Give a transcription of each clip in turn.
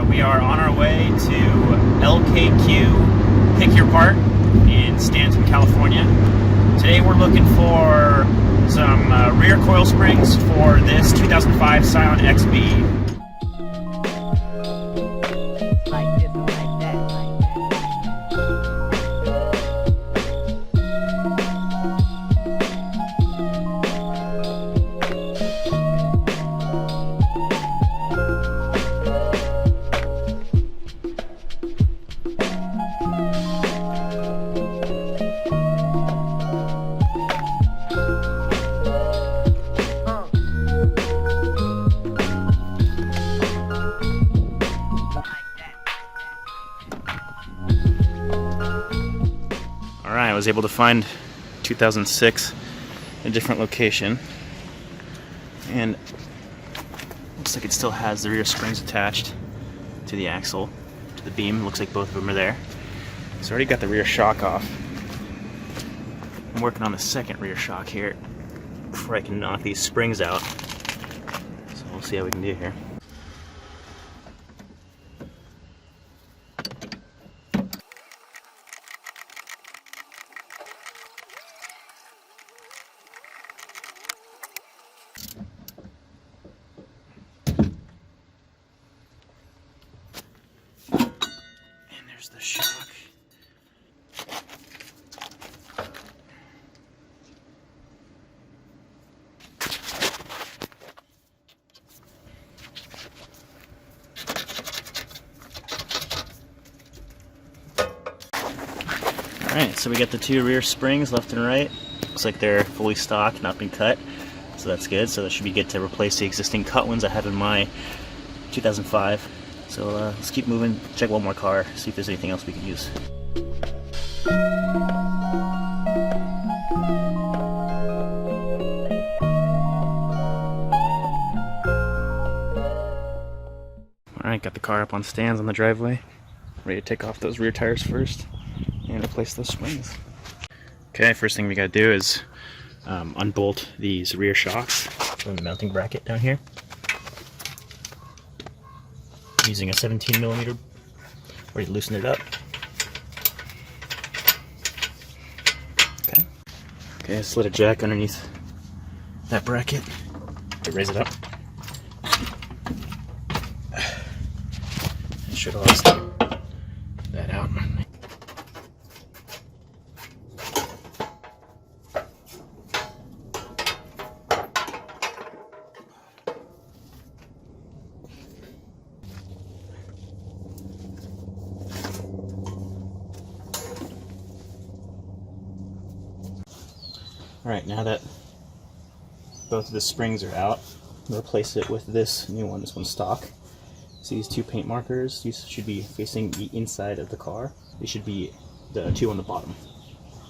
We are on our way to LKQ Pick Your Part in Stanton, California. Today we're looking for some rear coil springs for this 2005 Scion XB. I was able to find 2006 in a different location, and looks like it still has the rear springs attached to the axle, to the beam. Looks like both of them are there. It's already got the rear shock off. I'm working on the second rear shock here before I can knock these springs out. So we'll see how we can do here. The shock. Alright, so we got the two rear springs left and right. Looks like they're fully stocked, not been cut. So that's good. So that should be good to replace the existing cut ones I have in my 2005. So let's keep moving, check one more car, see if there's anything else we can use. Alright, got the car up on stands on the driveway. Ready to take off those rear tires first and replace those springs. Okay, first thing we gotta do is unbolt these rear shocks from the mounting bracket down here. Using a 17mm, ready to loosen it up. Okay, I slid a jack underneath that bracket to raise it up. I should always take that out. Alright, now that both of the springs are out, I'll replace it with this new one. This one's stock. See these two paint markers? These should be facing the inside of the car. They should be the two on the bottom.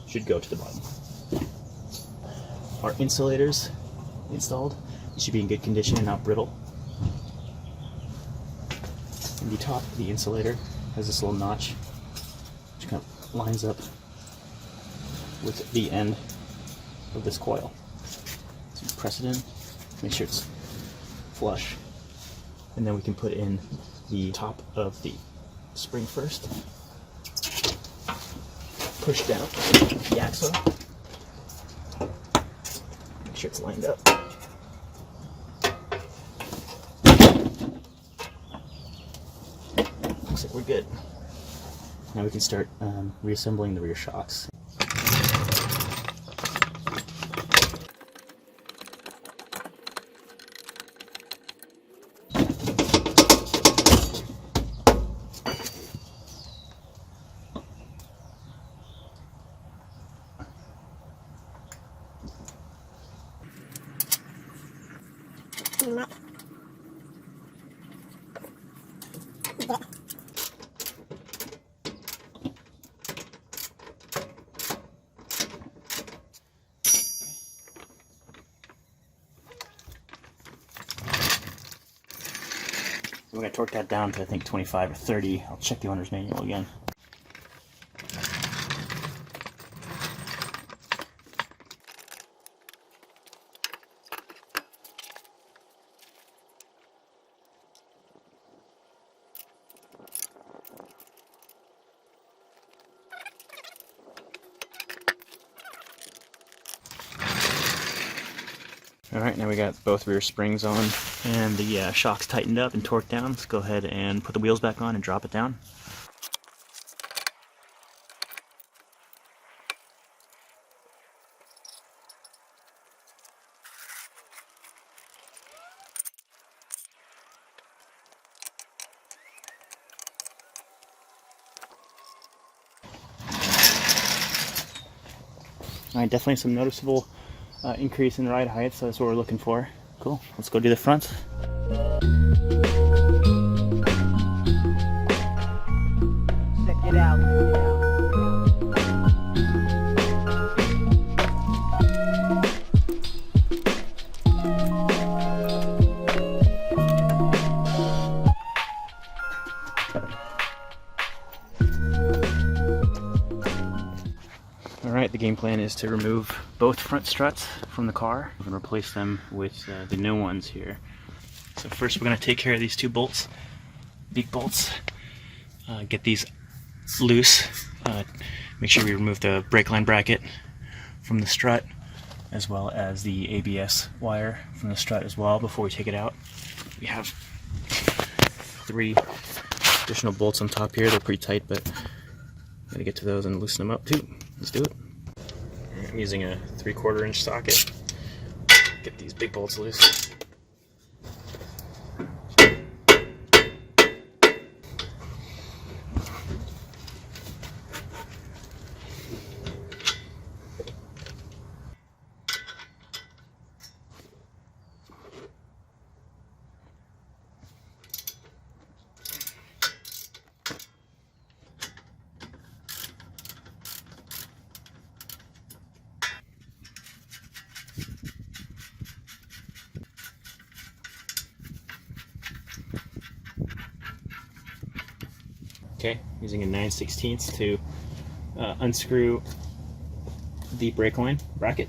Should go to the bottom. Our insulators installed. They should be in good condition and not brittle. And the top of the insulator has this little notch which kind of lines up with the end of this coil. So you press it in, make sure it's flush, and then we can put in the top of the spring first. Push down the axle, make sure it's lined up. Looks like we're good. Now we can start reassembling the rear shocks. We're going to torque that down to I think 25 or 30. I'll check the owner's manual again. Alright, now we got both rear springs on and the shocks tightened up and torqued down. Let's go ahead and put the wheels back on and drop it down. Alright, definitely some noticeable increase in ride height, so that's what we're looking for. Cool, let's go do the front. Check it out. Alright, the game plan is to remove both front struts from the car and replace them with the new ones here. So first we're going to take care of these two bolts, big bolts, get these loose, make sure we remove the brake line bracket from the strut, as well as the ABS wire from the strut as well before we take it out. We have 3 additional bolts on top here. They're pretty tight, but I'm going to get to those and loosen them up too. Let's do it. I'm using a 3/4 inch socket. Get these big bolts loose. Okay, using a 9/16 to unscrew the brake line bracket.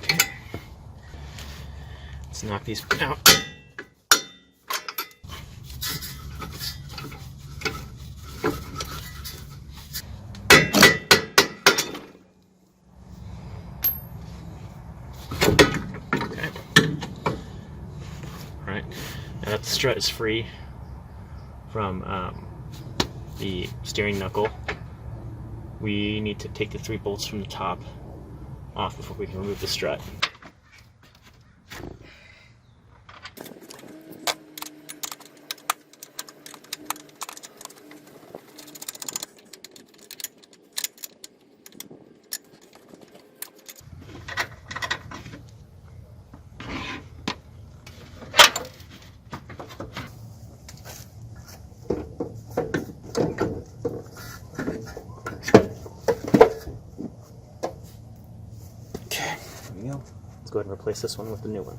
Okay. Let's knock these out. Now that the strut is free from the steering knuckle, we need to take the 3 bolts from the top off before we can remove the strut. Let's go ahead and replace this one with the new one.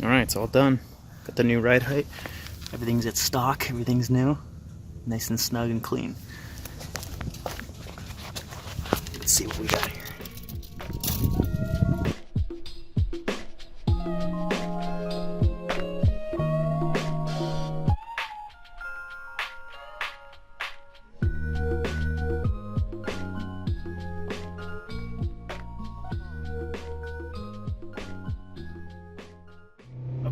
Alright, it's all done. Got the new ride height. Everything's at stock, everything's new. Nice and snug and clean. Let's see what we got here.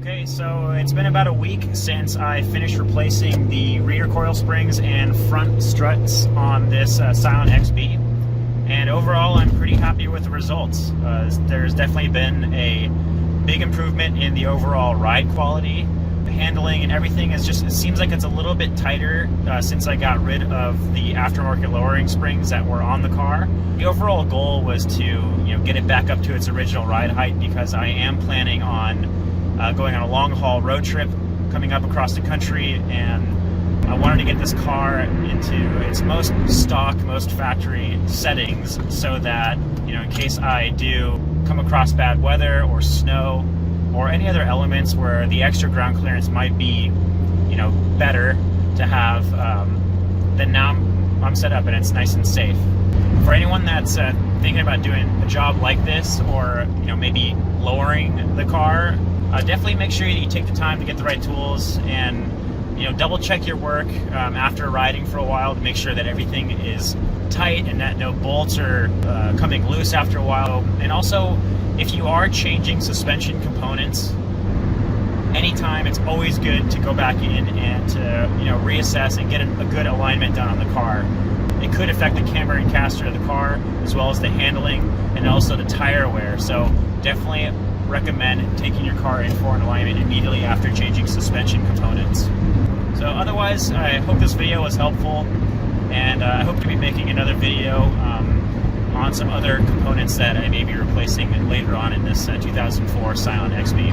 Okay, so it's been about a week since I finished replacing the rear coil springs and front struts on this Scion XB, and overall I'm pretty happy with the results. There's definitely been a big improvement in the overall ride quality. The handling and everything is just, it seems like it's a little bit tighter since I got rid of the aftermarket lowering springs that were on the car. The overall goal was to get it back up to its original ride height, because I am planning on going on a long haul road trip coming up across the country, and I wanted to get this car into its most stock, most factory settings, so that in case I do come across bad weather or snow or any other elements where the extra ground clearance might be better to have, then now I'm set up and it's nice and safe. For anyone that's thinking about doing a job like this, or maybe lowering the car, definitely make sure that you take the time to get the right tools, and double check your work after riding for a while to make sure that everything is tight and that no bolts are coming loose after a while. And also, if you are changing suspension components, anytime, it's always good to go back in and to reassess and get a good alignment done on the car. It could affect the camber and caster of the car, as well as the handling and also the tire wear. So definitely recommend taking your car in for an alignment immediately after changing suspension components. So otherwise, I hope this video was helpful, and I hope to be making another video on some other components that I may be replacing later on in this 2004 Scion XB.